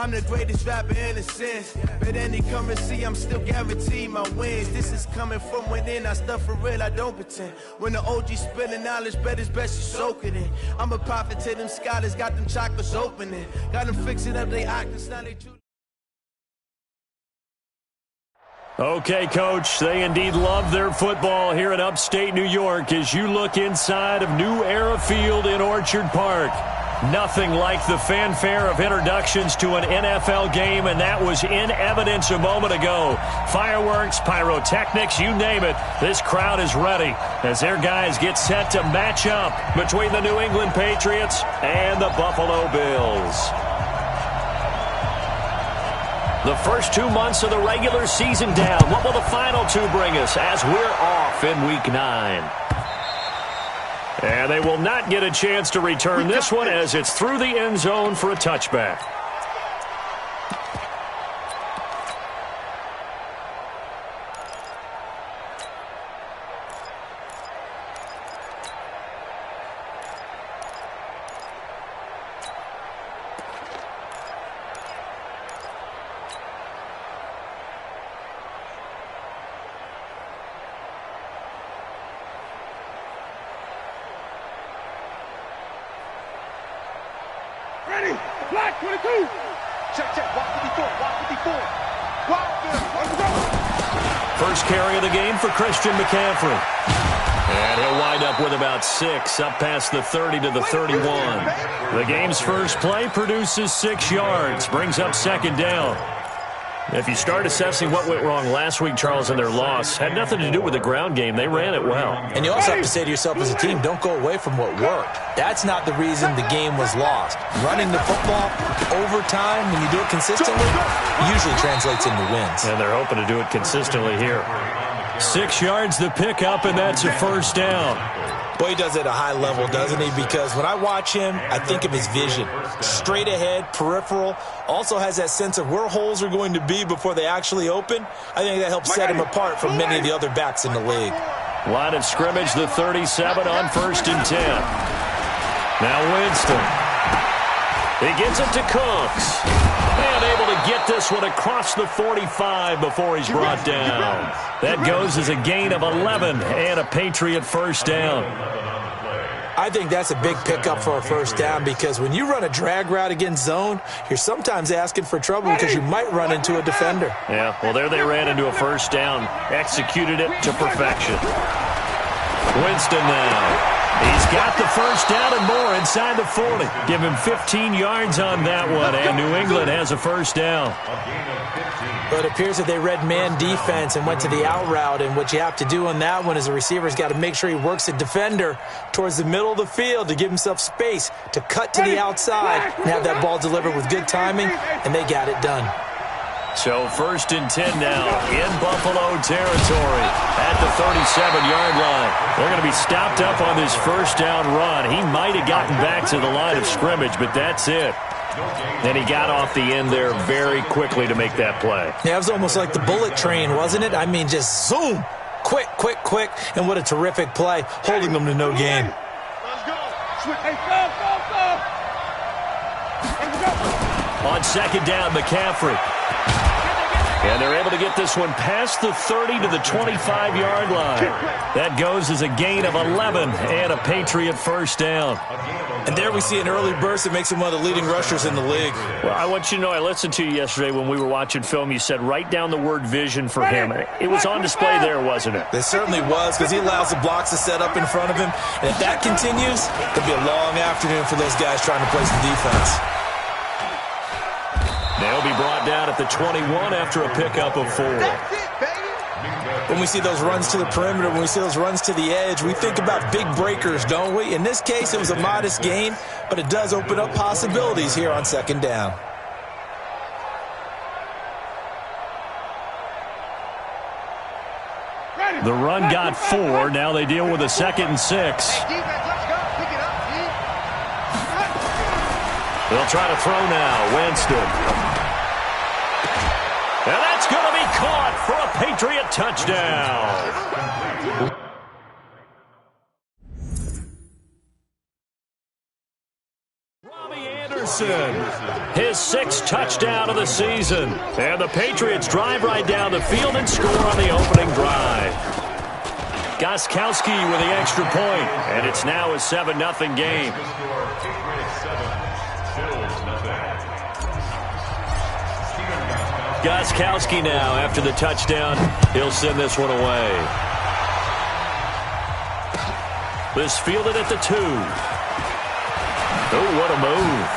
I'm the greatest rapper in a sense. But any currency, I'm still guaranteed my wins. This is coming from within. I stuff for real, I don't pretend. When the OG spilling knowledge, bet it's best you soak it in. I'm a prophet to them scholars, got them chakras opening. Got them fixing up they octaves, now they true. Okay, Coach, they indeed love their football here in upstate New York as you look inside of New Era Field in Orchard Park. Nothing like the fanfare of introductions to an NFL game, and that was in evidence a moment ago. Fireworks, pyrotechnics, you name it. This crowd is ready as their guys get set to match up between the New England Patriots and the Buffalo Bills. The first 2 months of the regular season down. What will the final two bring us as we're off in Week 9? And they will not get a chance to return this one as it's through the end zone for a touchback. Ready, black 22. Check, walk 54, walk 54. Walk good, let's go. First carry of the game for Christian McCaffrey. And he'll wind up with about 6, up past the 30 to the 31. The game's first play produces 6 yards, brings up second down. If you start assessing what went wrong last week, Charles, in their loss, had nothing to do with the ground game. They ran it well. And you also have to say to yourself as a team, don't go away from what worked. That's not the reason the game was lost. Running the football over time, when you do it consistently, usually translates into wins. And they're hoping to do it consistently here. 6 yards the pickup, and that's a first down. Boy, he does it at a high level, doesn't he? Because when I watch him, I think of his vision. Straight ahead, peripheral. Also has that sense of where holes are going to be before they actually open. I think that helps set him apart from many of the other backs in the league. Line of scrimmage, the 37 on 1st and 10. Now Winston. He gets it to Cooks. And able to get this one across the 45 before he's brought down. That goes as a gain of 11 and a Patriot first down. I think that's a big pickup for a first down because when you run a drag route against zone, you're sometimes asking for trouble because you might run into a defender. Yeah, well, there they ran into a first down. Executed it to perfection. Winston now. He's got the first down and more inside the 40. Give him 15 yards on that one, and New England has a first down. But it appears that they read man defense and went to the out route, and what you have to do on that one is the receiver's got to make sure he works the defender towards the middle of the field to give himself space to cut to the outside and have that ball delivered with good timing, and they got it done. So 1st and 10 now in Buffalo territory at the 37-yard line. They're going to be stopped up on this first down run. He might have gotten back to the line of scrimmage, but that's it. Then he got off the end there very quickly to make that play. Yeah, it was almost like the bullet train, wasn't it? I mean, just zoom. Quick, quick, quick. And what a terrific play, holding them to no gain. Let's go. Hey, go. On second down, McCaffrey. And they're able to get this one past the 30 to the 25-yard line. That goes as a gain of 11 and a Patriot first down. And there we see an early burst that makes him one of the leading rushers in the league. Well, I want you to know, I listened to you yesterday when we were watching film. You said write down the word vision for him. It was on display there, wasn't it? It certainly was, because he allows the blocks to set up in front of him. And if that continues, it'll be a long afternoon for those guys trying to play some defense. They'll be brought down at the 21 after a pickup of 4. When we see those runs to the perimeter, when we see those runs to the edge, we think about big breakers, don't we? In this case, it was a modest gain, but it does open up possibilities here on second down. The run got 4. Now they deal with a 2nd and 6. They'll try to throw now. Winston. And that's going to be caught for a Patriot touchdown. Peterson. His 6th touchdown of the season. And the Patriots drive right down the field and score on the opening drive. Gostkowski with the extra point, and it's now a 7-0 game. Gostkowski now, after the touchdown, he'll send this one away. This fielded at the 2. Oh, what a move.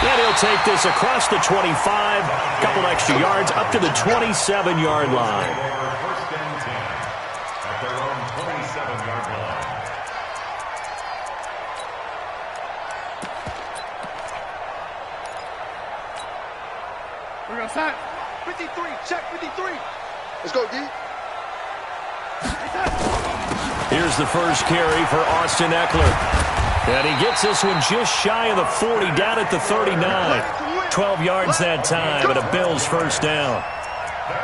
And he'll take this across the 25, a couple extra yards, up to the 27-yard line. We're going to 53, check 53. Let's go, D. Here's the first carry for Austin Eckler. And he gets this one just shy of the 40, down at the 39. 12 yards that time, and a Bills first down.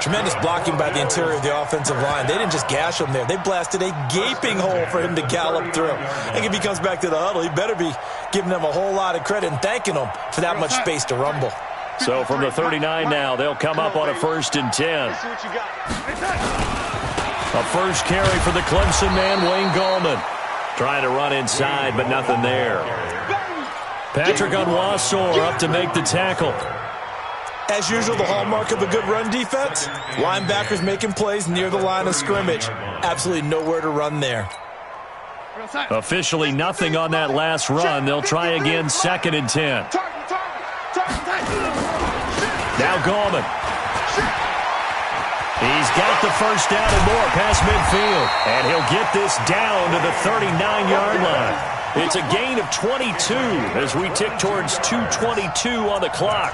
Tremendous blocking by the interior of the offensive line. They didn't just gash him there. They blasted a gaping hole for him to gallop through. I think if he comes back to the huddle, he better be giving them a whole lot of credit and thanking them for that much space to rumble. So from the 39 now, they'll come up on a 1st and 10. A first carry for the Clemson man, Wayne Gallman. Trying to run inside, but nothing there. Patrick Onwuasor up to make the tackle. As usual, the hallmark of a good run defense, linebackers making plays near the line of scrimmage. Absolutely nowhere to run there. Officially nothing on that last run. They'll try again, 2nd and 10. Now Gallman. He's got the first down and more past midfield. And he'll get this down to the 39-yard line. It's a gain of 22 as we tick towards 2:22 on the clock.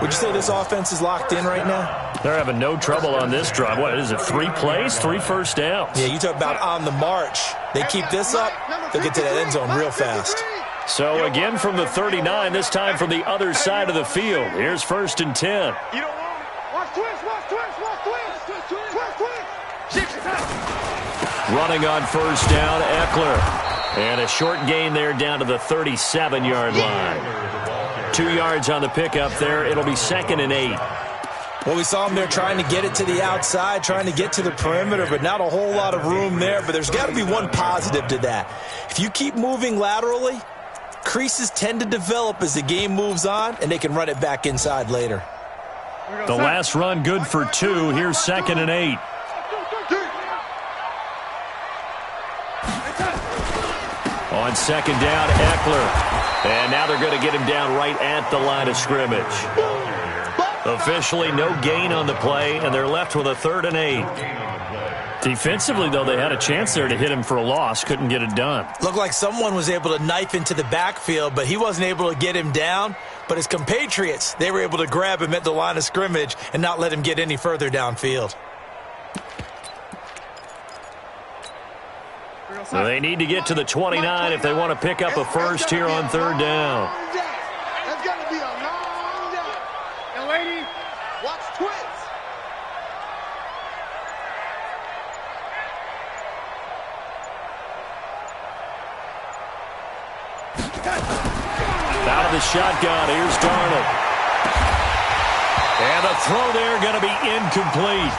Would you say this offense is locked in right now? They're having no trouble on this drive. What is it, 3 plays, 3 first downs? Yeah, you talk about on the march. They keep this up, they'll get to that end zone real fast. So again from the 39, this time from the other side of the field. Here's 1st and 10. Running on first down, Eckler. And a short gain there down to the 37-yard line. 2 yards on the pickup there. It'll be 2nd and 8. Well, we saw him there trying to get it to the outside, trying to get to the perimeter, but not a whole lot of room there. But there's got to be one positive to that. If you keep moving laterally, creases tend to develop as the game moves on, and they can run it back inside later. The last run good for 2. Here's 2nd and 8. On 2nd down, Eckler. And now they're going to get him down right at the line of scrimmage. Officially no gain on the play, and they're left with a 3rd and 8. Defensively, though, they had a chance there to hit him for a loss. Couldn't get it done. Looked like someone was able to knife into the backfield, but he wasn't able to get him down. But his compatriots, they were able to grab him at the line of scrimmage and not let him get any further downfield. So they need to get to the 29 if they want to pick up a first here on 3rd down. That's got to be a long day. And lady, watch twins. Out of the shotgun, here's Darnold. And the throw there going to be incomplete.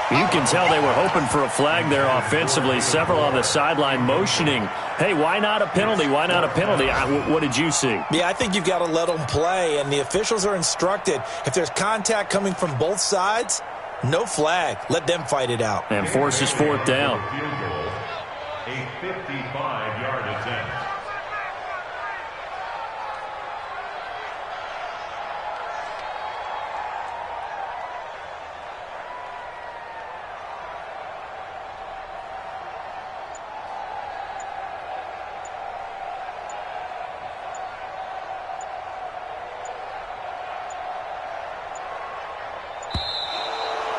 You can tell they were hoping for a flag there offensively. Several on the sideline motioning, hey, why not a penalty? Why not a penalty? What did you see? Yeah, I think you've got to let them play, and the officials are instructed. If there's contact coming from both sides, no flag. Let them fight it out. And forces 4th down. A 55-yard attempt.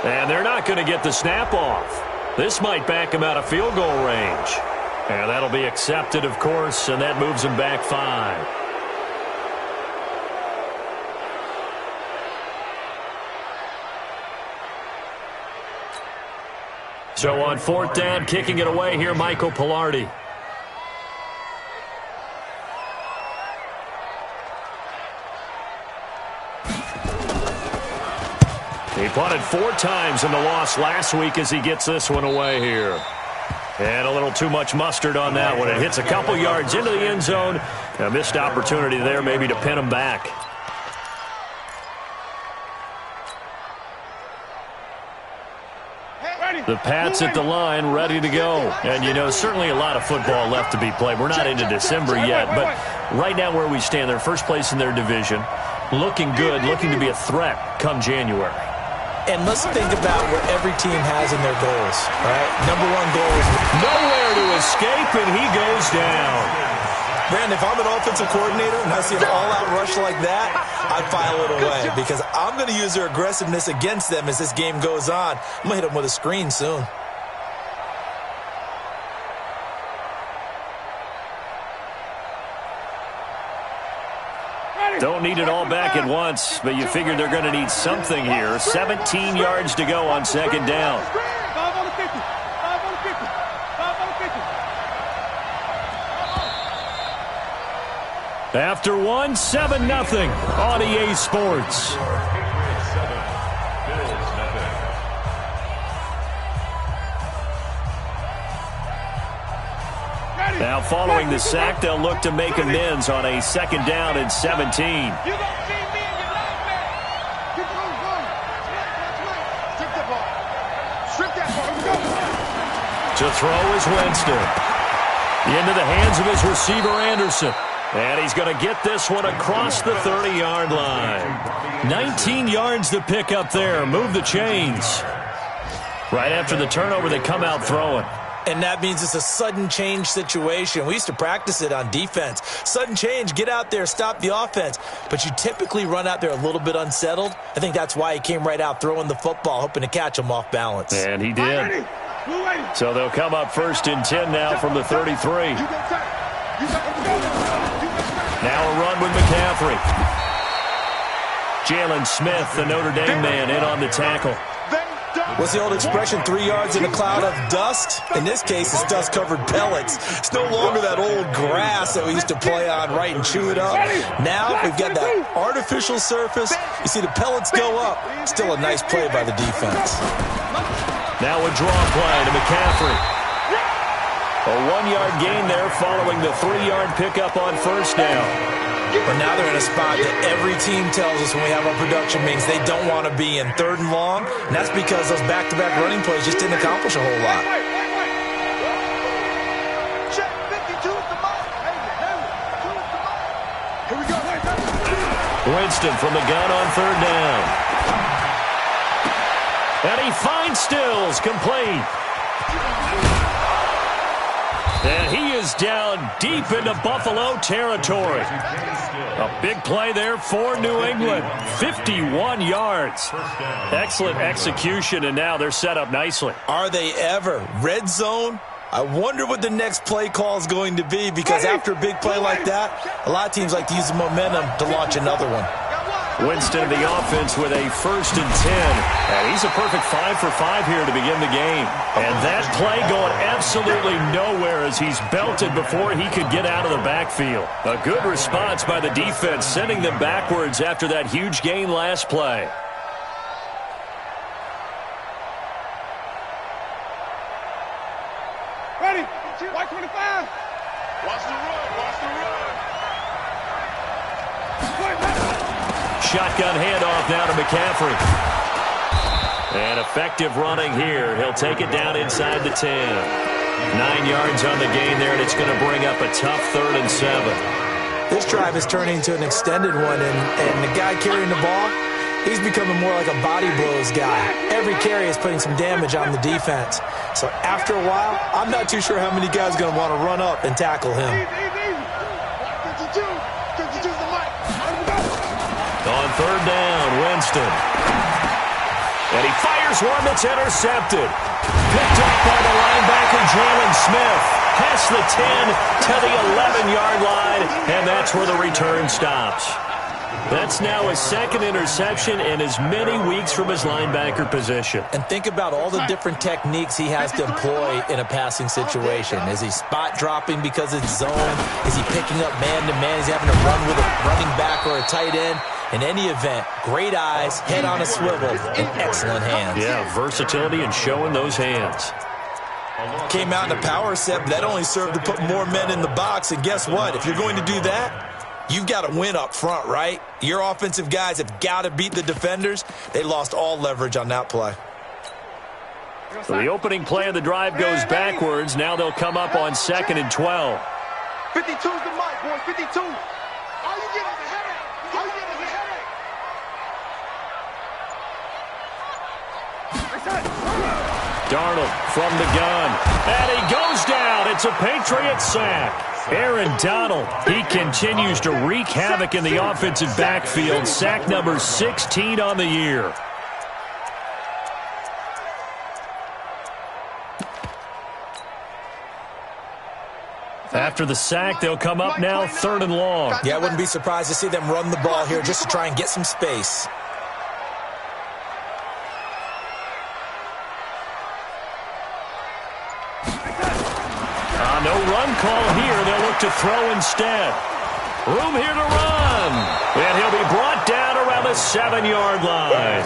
And they're not going to get the snap off. This might back him out of field goal range. And that'll be accepted, of course, and that moves him back 5. So on 4th down, kicking it away here, Michael Pilardi. He punted 4 times in the loss last week as he gets this one away here. And a little too much mustard on that one. It hits a couple yards into the end zone. A missed opportunity there maybe to pin him back. The Pats at the line, ready to go. And, you know, certainly a lot of football left to be played. We're not into December yet, but right now where we stand, they're first place in their division. Looking good, looking to be a threat come January. And let's think about what every team has in their goals, all right? Number one goal is nowhere to escape, and he goes down. Brandon, if I'm an offensive coordinator and I see an all-out rush like that, I'd file it away because I'm going to use their aggressiveness against them as this game goes on. I'm going to hit them with a screen soon. Don't need it all back at once, but you figure they're going to need something here. 17 yards to go on second down. 5 on the 50. 5 on the 50. 5 on the 50. After one, 7-0 on EA Sports. Now following the sack, they'll look to make amends on a second down and 17. You don't see me in your nightmare. Keep on going. Strip that ball. Strip that ball. Here we go. To throw is Winston. Into the hands of his receiver, Anderson. And he's going to get this one across the 30-yard line. 19 yards to pick up there. Move the chains. Right after the turnover, they come out throwing. And that means it's a sudden change situation. We used to practice it on defense. Sudden change, get out there, stop the offense. But you typically run out there a little bit unsettled. I think that's why he came right out throwing the football, hoping to catch him off balance. And he did. So they'll come up 1st and 10 now from the 33. Now a run with McCaffrey. Jalen Smith, the Notre Dame man, in on the tackle. What's the old expression, 3 yards in a cloud of dust? In this case, it's dust-covered pellets. It's no longer that old grass that we used to play on, right, and chew it up. Now we've got that artificial surface. You see the pellets go up. Still a nice play by the defense. Now a draw play to McCaffrey. A 1-yard gain there following the 3-yard pickup on first down. But now they're in a spot that every team tells us when we have our production meetings they don't want to be in, 3rd and long. And that's because those back-to-back running plays just didn't accomplish a whole lot. Check 52 at the mark. Here we go. Winston from the gun on 3rd down. And he finds Stills, complete. And he is down deep into Buffalo territory. A big play there for New England. 51 yards. Excellent execution, and now they're set up nicely. Are they ever? Red zone? I wonder what the next play call is going to be, because after a big play like that, a lot of teams like to use the momentum to launch another one. Winston of the offense with a 1st and 10. And he's a perfect 5 for 5 here to begin the game. And that play going absolutely nowhere as he's belted before he could get out of the backfield. A good response by the defense, sending them backwards after that huge gain last play. Ready. White 25. Watch the run. Watch the run. Shotgun handoff now to McCaffrey. And effective running here. He'll take it down inside the 10. 9 yards on the gain there, and it's going to bring up a tough 3rd and 7. This drive is turning into an extended one, and the guy carrying the ball, he's becoming more like a body blows guy. Every carry is putting some damage on the defense. So after a while, I'm not too sure how many guys are going to want to run up and tackle him. 52. 52's the mic. On 3rd down, Winston. And he fires one that's intercepted. Picked up by the linebacker, Jalen Smith. Past the 10 to the 11-yard line, and that's where the return stops. That's now his 2nd interception in as many weeks from his linebacker position. And think about all the different techniques he has to employ in a passing situation. Is he spot dropping because it's zone? Is he picking up man-to-man? Is he having to run with a running back or a tight end? In any event, great eyes, head on a swivel, and excellent hands. Yeah, versatility and showing those hands. Came out in a power set, but that only served to put more men in the box. And guess what? If you're going to do that, you've got to win up front, right? Your offensive guys have got to beat the defenders. They lost all leverage on that play. So the opening play of the drive goes backwards. Now they'll come up on 2nd and 12. 52's the mic, boys. 52. All you get is a headache. All you get is a headache. Darnold from the gun. And he goes down. It's a Patriot sack. Aaron Donald, he continues to wreak havoc in the offensive backfield. Sack number 16 on the year. After the sack, they'll come up now 3rd and long. Yeah, I wouldn't be surprised to see them run the ball here just to try and get some space. No run call here. They'll look to throw instead. Room here to run. And he'll be brought down around the 7-yard line.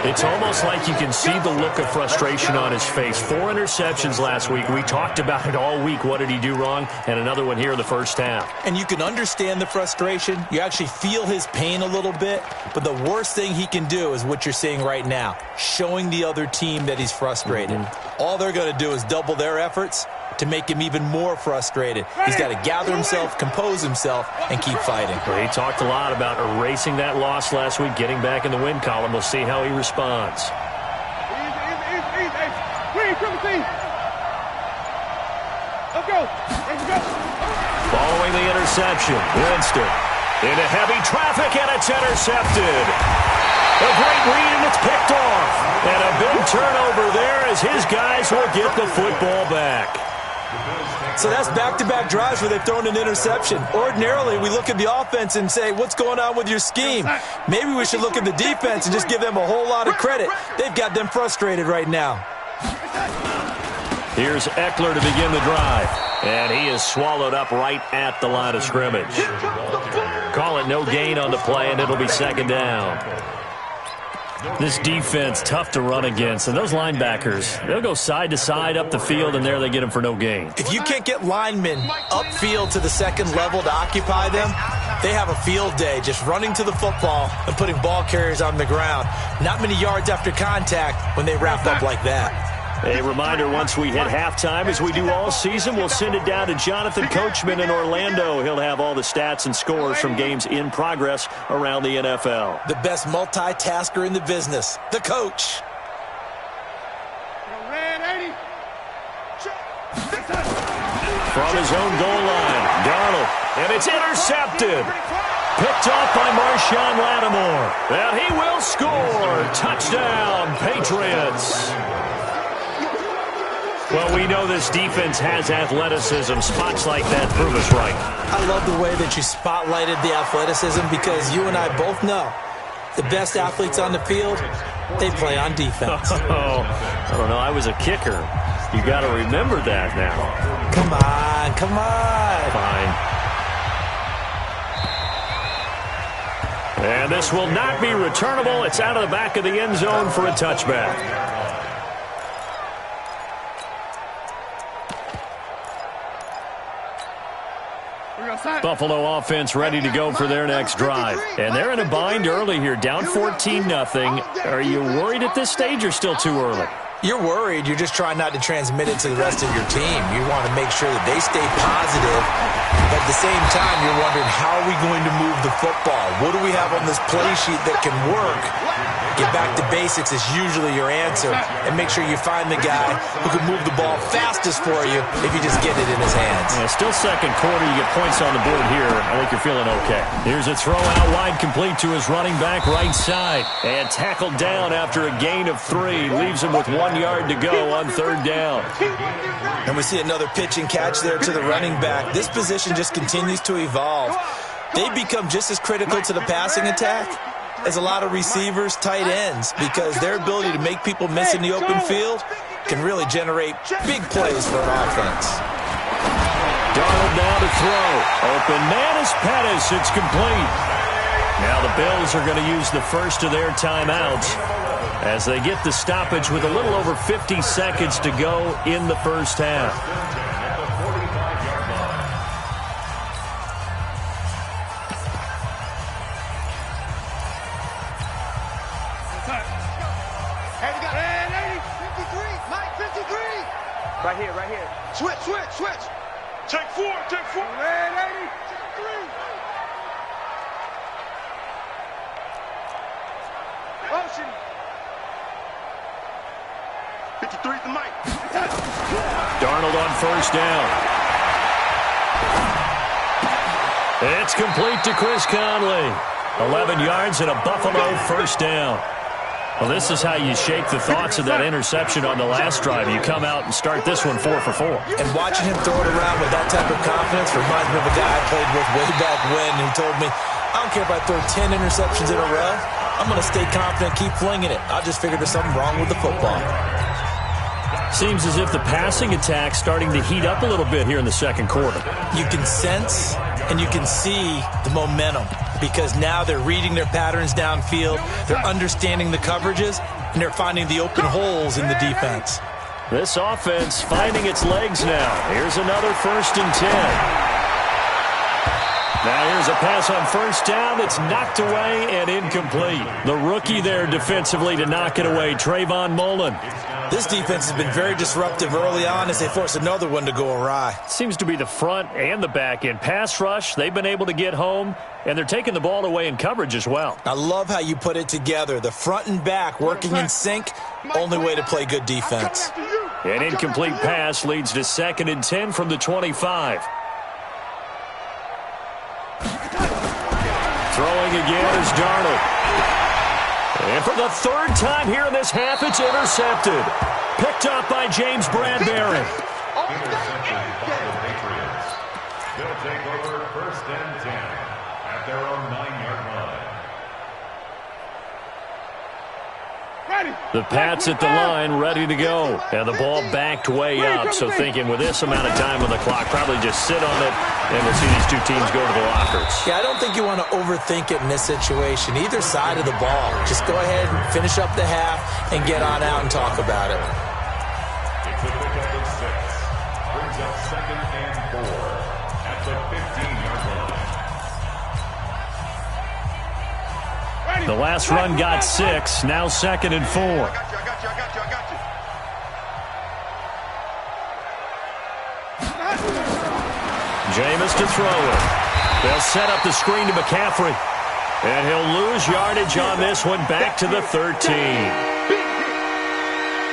It's almost like you can see the look of frustration on his face. 4 interceptions last week. We talked about it all week. What did he do wrong? And another one here in the first half. And you can understand the frustration. You actually feel his pain a little bit. But the worst thing he can do is what you're seeing right now, showing the other team that he's frustrated. All they're going to do is double their efforts to make him even more frustrated. He's got to gather himself, compose himself, and keep fighting. Well, he talked a lot about erasing that loss last week, getting back in the win column. We'll see how he responds. Let's go. Let's go. Following the interception, Winston into heavy traffic, and it's intercepted. A great read, and it's picked off. And a big turnover there as his guys will get the football back. So that's back-to-back drives where they've thrown an interception. Ordinarily, we look at the offense and say, what's going on with your scheme? Maybe we should look at the defense and just give them a whole lot of credit. They've got them frustrated right now. Here's Eckler to begin the drive. And he is swallowed up right at the line of scrimmage. Call it no gain on the play, and it'll be 2nd down. This defense, tough to run against. And those linebackers, they'll go side to side up the field, and there they get them for no gain. If you can't get linemen upfield to the 2nd level to occupy them, they have a field day just running to the football and putting ball carriers on the ground. Not many yards after contact when they wrap up like that. A reminder, once we hit halftime, as we do all season, we'll send it down to Jonathan Coachman in Orlando. He'll have all the stats and scores from games in progress around the NFL. The best multitasker in the business, the coach. From his own goal line, Darnold, and it's intercepted. Picked off by Marshawn Lattimore. And he will score. Touchdown, Patriots. Well, we know this defense has athleticism. Spots like that prove us right. I love the way that you spotlighted the athleticism because you and I both know the best athletes on the field, they play on defense. Oh, I don't know. I was a kicker. You got to remember that now. Come on, come on. Fine. And this will not be returnable. It's out of the back of the end zone for a touchback. Buffalo offense ready to go for their next drive. And they're in a bind early here, down 14-0. Are you worried at this stage or still too early? You're worried. You're just trying not to transmit it to the rest of your team. You want to make sure that they stay positive. But at the same time, you're wondering, how are we going to move the football? What do we have on this play sheet that can work? Get back to basics is usually your answer. And make sure you find the guy who can move the ball fastest for you if you just get it in his hands. Yeah, still 2nd quarter. You get points on the board here. I think you're feeling okay. Here's a throw out wide, complete to his running back right side. And tackled down after a gain of 3. Leaves him with 1 yard to go on 3rd down. And we see another pitch and catch there to the running back. This position just continues to evolve. They become just as critical to the passing attack as a lot of receivers, tight ends, because their ability to make people miss in the open field can really generate big plays for an offense. Darnold now to throw. Open man is Pettis. It's complete. Now the Bills are going to use the first of their timeouts as they get the stoppage with a little over 50 seconds to go in the first half. Right here, right here. Switch. Take four. Red 80, take 3. Motion. 53 the mic. Darnold on first down. It's complete to Chris Conley. 11 yards and a Buffalo first down. Well, this is how you shape the thoughts of that interception on the last drive. You come out and start this one 4 for 4. And watching him throw it around with that type of confidence reminds me of a guy I played with way back when who told me, I don't care if I throw 10 interceptions in a row. I'm going to stay confident, keep flinging it. I just figured there's something wrong with the football. Seems as if the passing attack's starting to heat up a little bit here in the second quarter. You can sense and you can see the momentum because now they're reading their patterns downfield, they're understanding the coverages, and they're finding the open holes in the defense. This offense finding its legs now. Here's another 1st and 10. Now here's a pass on first down. It's knocked away and incomplete. The rookie there defensively to knock it away, Trayvon Mullen. This defense has been very disruptive early on as they force another one to go awry. Seems to be the front and the back end. Pass rush, they've been able to get home, and they're taking the ball away in coverage as well. I love how you put it together. The front and back working in sync, only way to play good defense. An incomplete pass leads to 2nd and 10 from the 25. Throwing again is Darnold. And for the 3rd time here in this half, it's intercepted. Picked up by James Bradbury. Intercepted by the Patriots. They'll take over 1st and 10 at their own 9-yard line. The Pats at the line, ready to go. And the ball backed way up. So thinking with this amount of time on the clock, probably just sit on it, and we'll see these two teams go to the lockers. Yeah, I don't think you want to overthink it in this situation. Either side of the ball. Just go ahead and finish up the half and get on out and talk about it. It's a pickup of 6. Brings up 2nd and 4 at the 15-yard line. The last run got 6. Now 2nd and 4. I got you. Jameis to throw it. They'll set up the screen to McCaffrey. And he'll lose yardage on this one, back to the 13.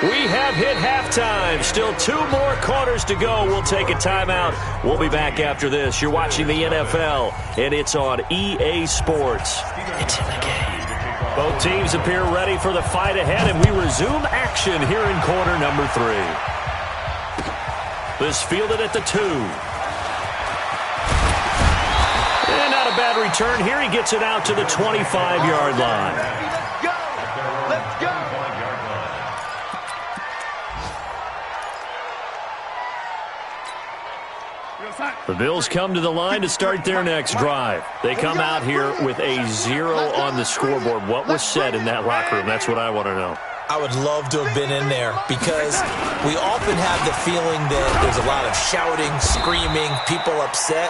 We have hit halftime. Still 2 more quarters to go. We'll take a timeout. We'll be back after this. You're watching the NFL, and it's on EA Sports. It's in the game. Both teams appear ready for the fight ahead, and we resume action here in quarter number 3. This fielded at the 2. And not a bad return here. He gets it out to the 25-yard line. Let's go. The Bills come to the line to start their next drive. They come out here with a 0 on the scoreboard. What was said in that locker room? That's what I want to know. I would love to have been in there because we often have the feeling that there's a lot of shouting, screaming, people upset.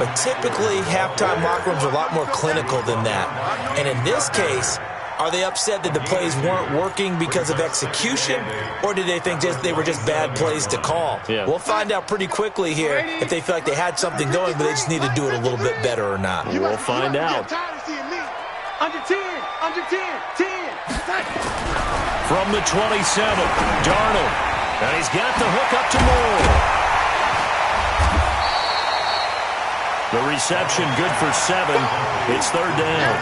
But typically, halftime locker rooms are a lot more clinical than that. And in this case, are they upset that the plays weren't working because of execution, or do they think they were just bad plays to call? Yeah. We'll find out pretty quickly here if they feel like they had something going, but they just need to do it a little bit better or not. We'll find out. Under 10, 10. From the 27, Darnold. And he's got the hook up to Moore. The reception good for 7. It's 3rd down.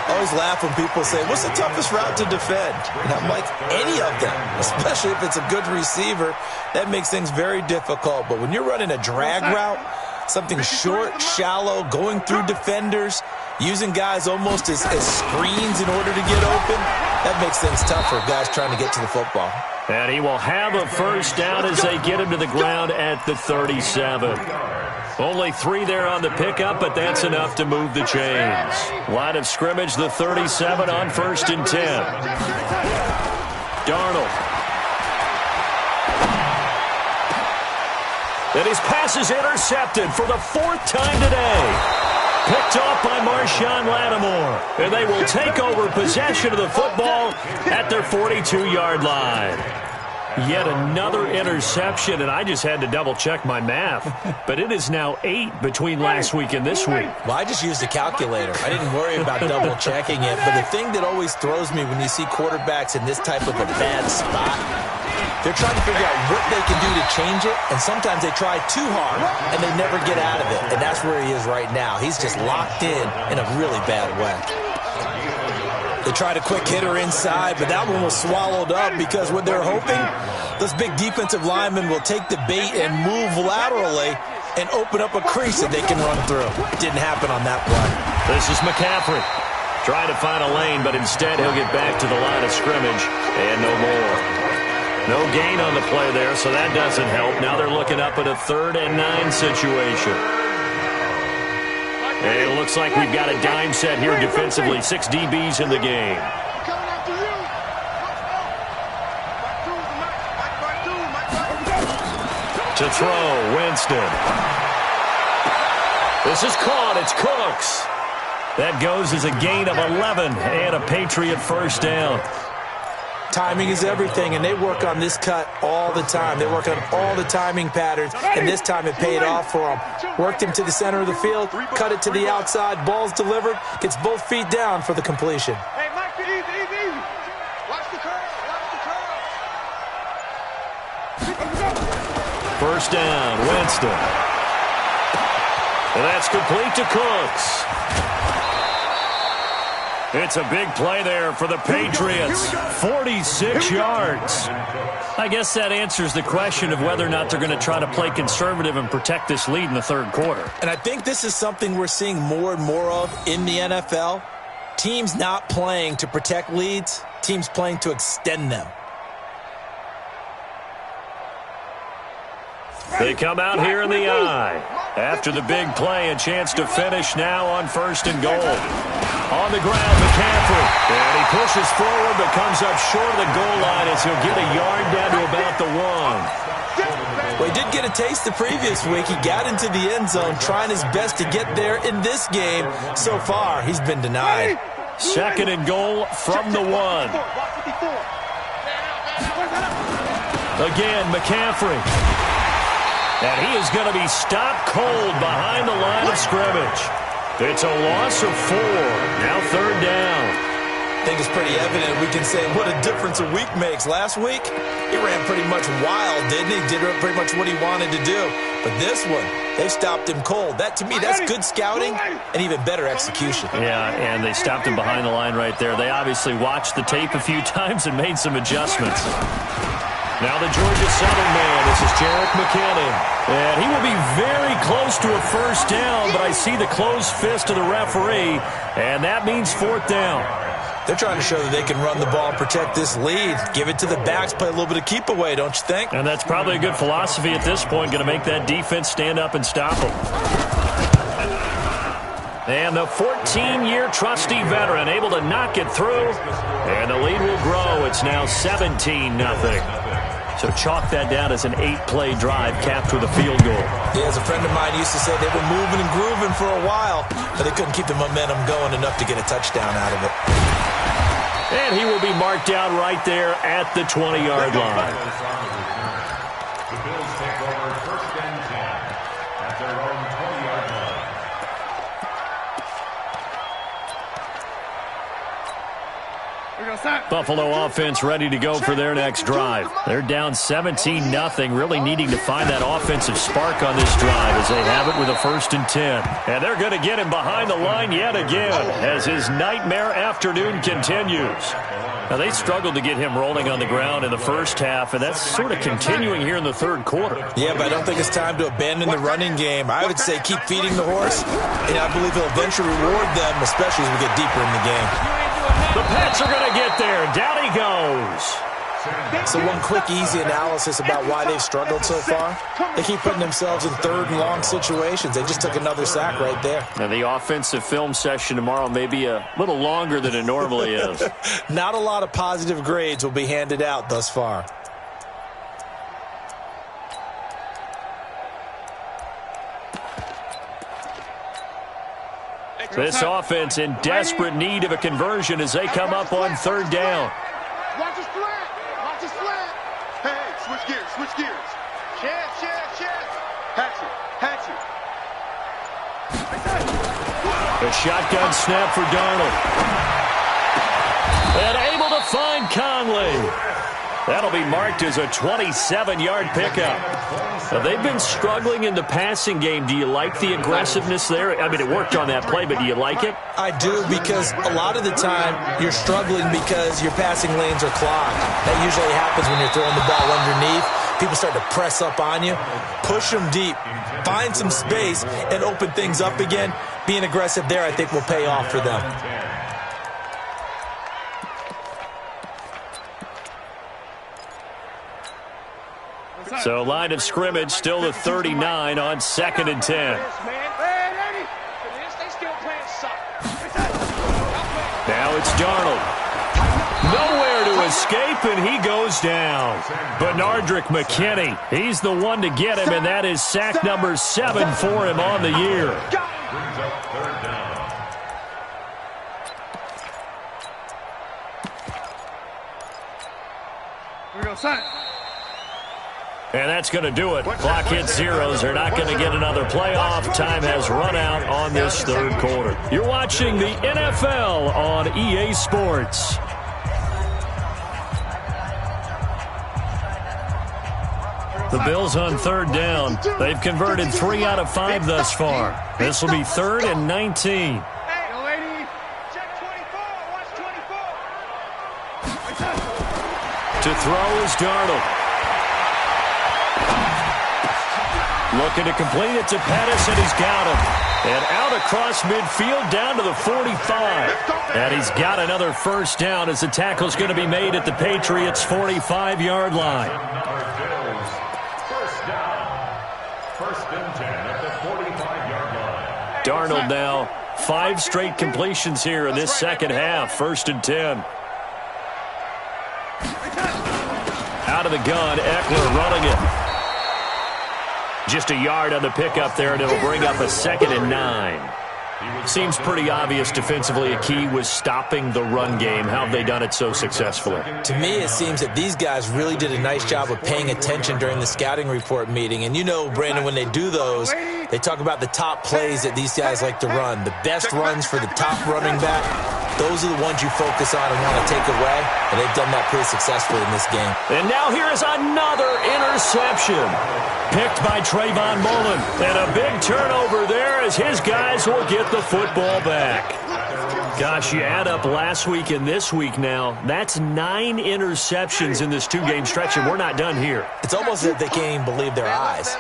I always laugh when people say, what's the toughest route to defend? And I'm like, any of them, especially if it's a good receiver. That makes things very difficult. But when you're running a drag route, something short, shallow, going through defenders, using guys almost as screens in order to get open, that makes things tough for guys trying to get to the football. And he will have a first down as they get him to the ground at the 37. Only 3 there on the pickup, but that's enough to move the chains. Line of scrimmage, the 37 on 1st and 10. Darnold. And his pass is intercepted for the 4th time today. Picked off by Marshawn Lattimore. And they will take over possession of the football at their 42-yard line. Yet another interception, and I just had to double-check my math. But it is now 8 between last week and this week. Well, I just used a calculator. I didn't worry about double-checking it. But the thing that always throws me when you see quarterbacks in this type of a bad spot, they're trying to figure out what they can do to change it, and sometimes they try too hard, and they never get out of it. And that's where he is right now. He's just locked in a really bad way. They tried a quick hitter inside, but that one was swallowed up because what they're hoping, those big defensive linemen will take the bait and move laterally and open up a crease that they can run through. Didn't happen on that play. This is McCaffrey. Trying to find a lane, but instead he'll get back to the line of scrimmage and no more. No gain on the play there, so that doesn't help. Now they're looking up at a 3rd and 9 situation. And it looks like we've got a dime set here defensively. 6 DBs in the game. To throw, Winston. This is caught. It's Cooks. That goes as a gain of 11 and a Patriot 1st down. Timing is everything, and they work on this cut all the time. They work on all the timing patterns, and this time it paid off for them. Worked him to the center of the field, cut it to the outside, ball's delivered, gets both feet down for the completion. Hey, Mike, easy. Watch the curl. 1st down, Winston. And that's complete to Cooks. It's a big play there for the Patriots. 46 yards. I guess that answers the question of whether or not they're going to try to play conservative and protect this lead in the 3rd quarter. And I think this is something we're seeing more and more of in the NFL. Teams not playing to protect leads, teams playing to extend them. They come out here in the eye. After the big play, a chance to finish now on 1st and goal. On the ground, McCaffrey. And he pushes forward but comes up short of the goal line as he'll get a yard down to about the 1. Well, he did get a taste the previous week. He got into the end zone trying his best to get there in this game. So far, he's been denied. 2nd and goal from the 1. Again, McCaffrey. And he is going to be stopped cold behind the line of scrimmage. It's a loss of 4. Now 3rd down. I think it's pretty evident. We can say what a difference a week makes. Last week, he ran pretty much wild, didn't he? Did pretty much what he wanted to do. But this one, they stopped him cold. That, to me, that's good scouting and even better execution. Yeah, and they stopped him behind the line right there. They obviously watched the tape a few times and made some adjustments. Now the Georgia Southern man, this is Jerick McKinnon. And he will be very close to a 1st down, but I see the closed fist of the referee, and that means 4th down. They're trying to show that they can run the ball and protect this lead. Give it to the backs, play a little bit of keep away, don't you think? And that's probably a good philosophy at this point, going to make that defense stand up and stop them. And the 14-year trusty veteran able to knock it through, and the lead will grow. It's now 17-0. So chalk that down as an 8-play drive capped with a field goal. Yeah, as a friend of mine used to say, they were moving and grooving for a while, but they couldn't keep the momentum going enough to get a touchdown out of it. And he will be marked down right there at the 20-yard line. The Bills take over 1st and 10 at their own 20-yard line. Buffalo offense ready to go for their next drive. They're down 17-0, really needing to find that offensive spark on this drive as they have it with a 1st and 10. And they're going to get him behind the line yet again as his nightmare afternoon continues. Now, they struggled to get him rolling on the ground in the 1st half, and that's sort of continuing here in the 3rd quarter. Yeah, but I don't think it's time to abandon the running game. I would say keep feeding the horse, and I believe he'll eventually reward them, especially as we get deeper in the game. The Pats are going to get there. Down he goes. So one quick, easy analysis about why they've struggled so far. They keep putting themselves in third and long situations. They just took another sack right there. And the offensive film session tomorrow may be a little longer than it normally is. Not a lot of positive grades will be handed out thus far. This offense in desperate need of a conversion as they come up on third down. Watch his flat. Watch his flat. Hey, switch gears, switch gears. Chance. Hatch it. A shotgun snap for Darnold. And able to find Conley. That'll be marked as a 27-yard pickup. Now, they've been struggling in the passing game. Do you like the aggressiveness there? I mean, it worked on that play, but do you like it? I do, because a lot of the time you're struggling because your passing lanes are clogged. That usually happens when you're throwing the ball underneath. People start to press up on you. Push them deep. Find some space and open things up again. Being aggressive there, I think, will pay off for them. So line of scrimmage still the 39 on 2nd and 10. Now it's Darnold. Nowhere to escape, and he goes down. Benardrick McKinney, he's the one to get him, and that is sack number 7 for him on the year. Brings up third down. Here we go, son. And that's going to do it. Clock hits zeros. They're not going to get another playoff. Time has run out on this third quarter. You're watching the NFL on EA Sports. The Bills on third down. They've converted 3 out of 5 thus far. This will be 3rd and 19. Hey, lady. Check 24. Watch 24. To throw is Darnold. Looking to complete it to Pettis, and he's got him. And out across midfield down to the 45. And he's got another first down as the tackle's going to be made at the Patriots' 45-yard line. First down. 1st and 10 at the 45-yard line. Darnold now 5 straight completions here in this second half. 1st and 10. Out of the gun, Eckler running it. Just a yard on the pickup there, and it'll bring up a 2nd and 9. Seems pretty obvious defensively a key was stopping the run game. How have they done it so successfully? To me, it seems that these guys really did a nice job of paying attention during the scouting report meeting. And you know, Brandon, when they do those, they talk about the top plays that these guys like to run. The best runs for the top running back, those are the ones you focus on and want to take away. And they've done that pretty successfully in this game. And now here is another interception. Picked by Trayvon Mullen. And a big turnover there as his guys will get the football back. Gosh, you add up last week and this week now, that's 9 interceptions in this 2-game stretch, and we're not done here. It's almost as if they can't even believe their eyes.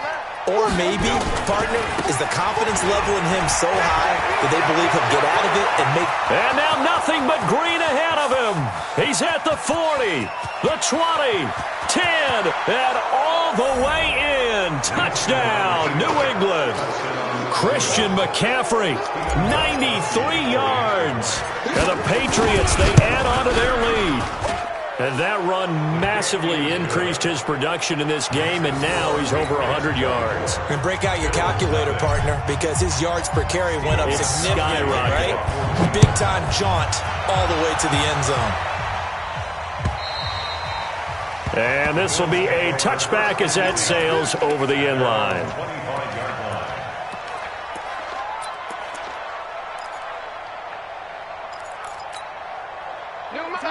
Or maybe, partner, is the confidence level in him so high that they believe he'll get out of it and make... And now nothing but green ahead of him. He's at the 40, the 20, 10, and all the way in. Touchdown, New England. Christian McCaffrey, 93 yards. And the Patriots, they add on to their lead. And that run massively increased his production in this game, and now he's over 100 yards. And break out your calculator, partner, because his yards per carry went up significantly, right? Big-time jaunt all the way to the end zone. And this will be a touchback as that sails over the end line.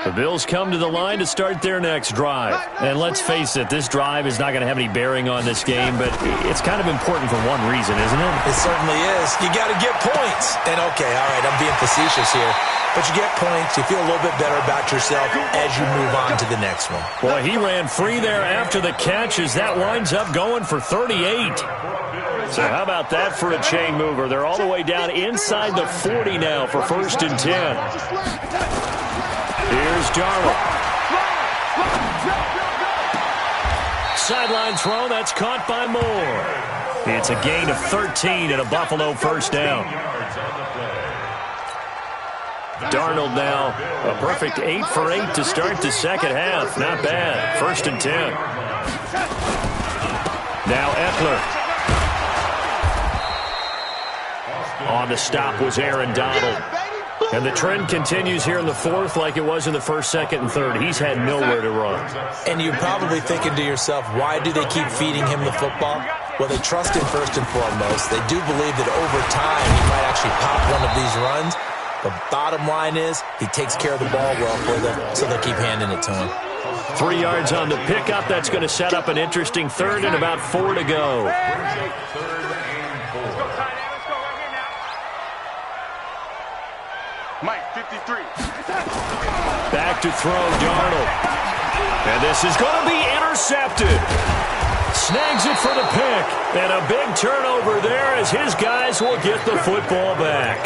The Bills come to the line to start their next drive. And let's face it, this drive is not going to have any bearing on this game, but it's kind of important for one reason, isn't it? It certainly is. You got to get points. And, okay, all right, I'm being facetious here. But you get points, you feel a little bit better about yourself as you move on to the next one. Boy, he ran free there after the catch as that winds up going for 38. So how about that for a chain mover? They're all the way down inside the 40 now for 1st and 10. Here's Darnold. Sideline throw, that's caught by Moore. It's a gain of 13 and a Buffalo first down. Darnold now, a perfect 8 for 8 to start the second half. Not bad. 1st and 10. Now Eckler. On the stop was Aaron Donald. And the trend continues here in the fourth like it was in the first, second, and third. He's had nowhere to run. And you're probably thinking to yourself, why do they keep feeding him the football? Well, they trust him first and foremost. They do believe that over time he might actually pop one of these runs. The bottom line is he takes care of the ball well for them, so they'll keep handing it to him. 3 yards on the pickup. That's going to set up an interesting third and about 4 to go. Mike, 53. Back to throw, Darnold. And this is going to be intercepted. Snags it for the pick. And a big turnover there as his guys will get the football back.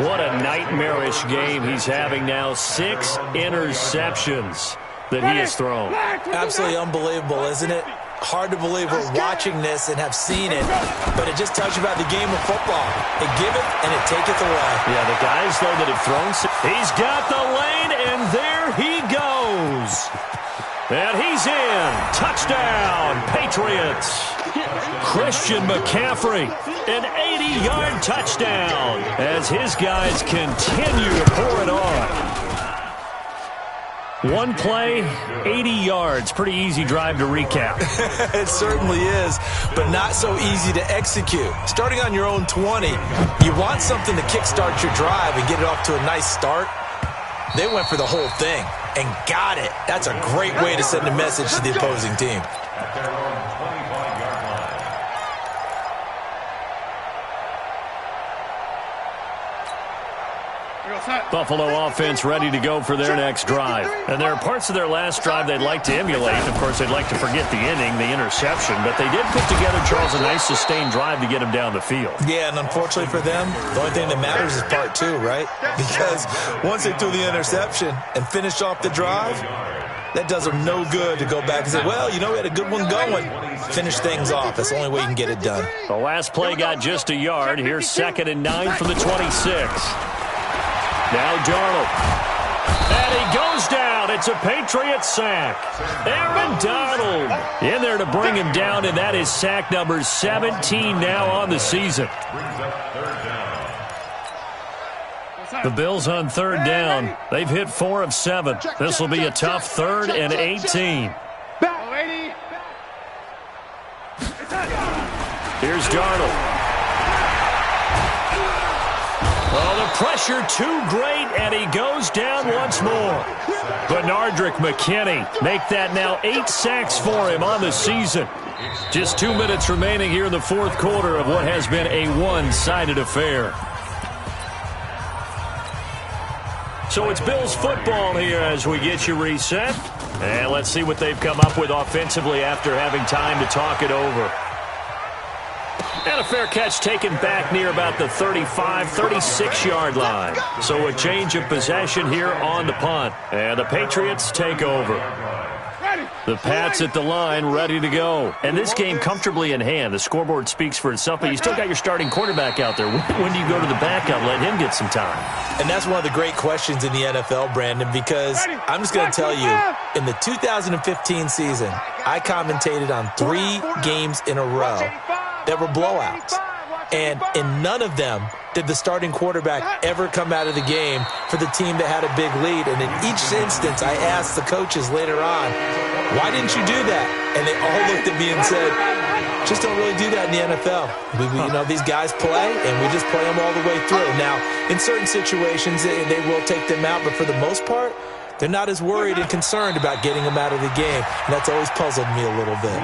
What a nightmarish game he's having now. 6 interceptions that he has thrown. Absolutely unbelievable, isn't it? Hard to believe we're watching this and have seen it, but it just tells you about the game of football. It giveth and it taketh away. Yeah, the guys, though, that have thrown. He's got the lane, and there he goes. And he's in. Touchdown, Patriots. Christian McCaffrey, an 80-yard touchdown as his guys continue to pour it on. One play, 80 yards. Pretty easy drive to recap. It certainly is, but not so easy to execute. Starting on your own 20, you want something to kickstart your drive and get it off to a nice start. They went for the whole thing and got it. That's a great way to send a message to the opposing team. Buffalo offense ready to go for their next drive. And there are parts of their last drive they'd like to emulate. Of course, they'd like to forget the inning, the interception. But they did put together, Charles, a nice sustained drive to get him down the field. Yeah, and unfortunately for them, the only thing that matters is part 2, right? Because once they threw the interception and finished off the drive, that does them no good to go back and say, well, you know, we had a good one going. Finish things off. That's the only way you can get it done. The last play got just a yard. Here's 2nd and 9 from the 26. Now Darnold. And he goes down. It's a Patriots sack. Aaron Donald in there to bring him down, and that is sack number 17 now on the season. The Bills on 3rd down. They've hit 4 of 7. This will be a tough 3rd and 18. Here's Darnold. Oh, the pressure too great, and he goes down once more. Benardrick McKinney make that now 8 sacks for him on the season. Just 2 minutes remaining here in the fourth quarter of what has been a one-sided affair. So it's Bills football here as we get you reset. And let's see what they've come up with offensively after having time to talk it over. And a fair catch taken back near about the 35, 36-yard line. So a change of possession here on the punt. And the Patriots take over. The Pats at the line, ready to go. And this game comfortably in hand. The scoreboard speaks for itself, but you still got your starting quarterback out there. When do you go to the backup, let him get some time? And that's one of the great questions in the NFL, Brandon, because I'm just going to tell you, in the 2015 season, I commentated on 3 games in a row that were blowouts. And in none of them did the starting quarterback ever come out of the game for the team that had a big lead. And in each instance, I asked the coaches later on, why didn't you do that? And they all looked at me and said, just don't really do that in the NFL. You know, these guys play, and we just play them all the way through. Now, in certain situations, they will take them out, but for the most part, they're not as worried and concerned about getting them out of the game. And that's always puzzled me a little bit.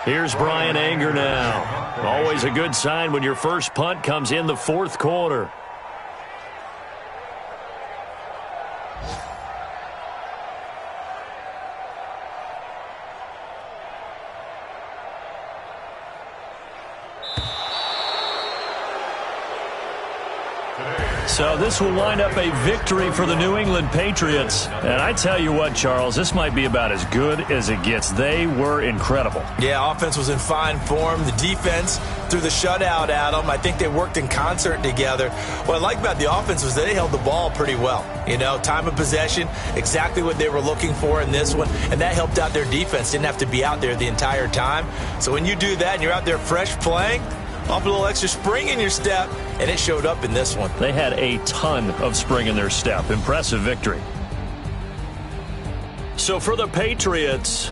Here's Brian Anger now. Always a good sign when your first punt comes in the fourth quarter. So this will wind up a victory for the New England Patriots. And I tell you what, Charles, this might be about as good as it gets. They were incredible. Yeah, offense was in fine form. The defense threw the shutout at them. I think they worked in concert together. What I like about the offense was they held the ball pretty well. You know, time of possession, exactly what they were looking for in this one. And that helped out their defense. Didn't have to be out there the entire time. So when you do that and you're out there fresh playing, off a little extra spring in your step, and it showed up in this one. They had a ton of spring in their step. Impressive victory. So for the Patriots,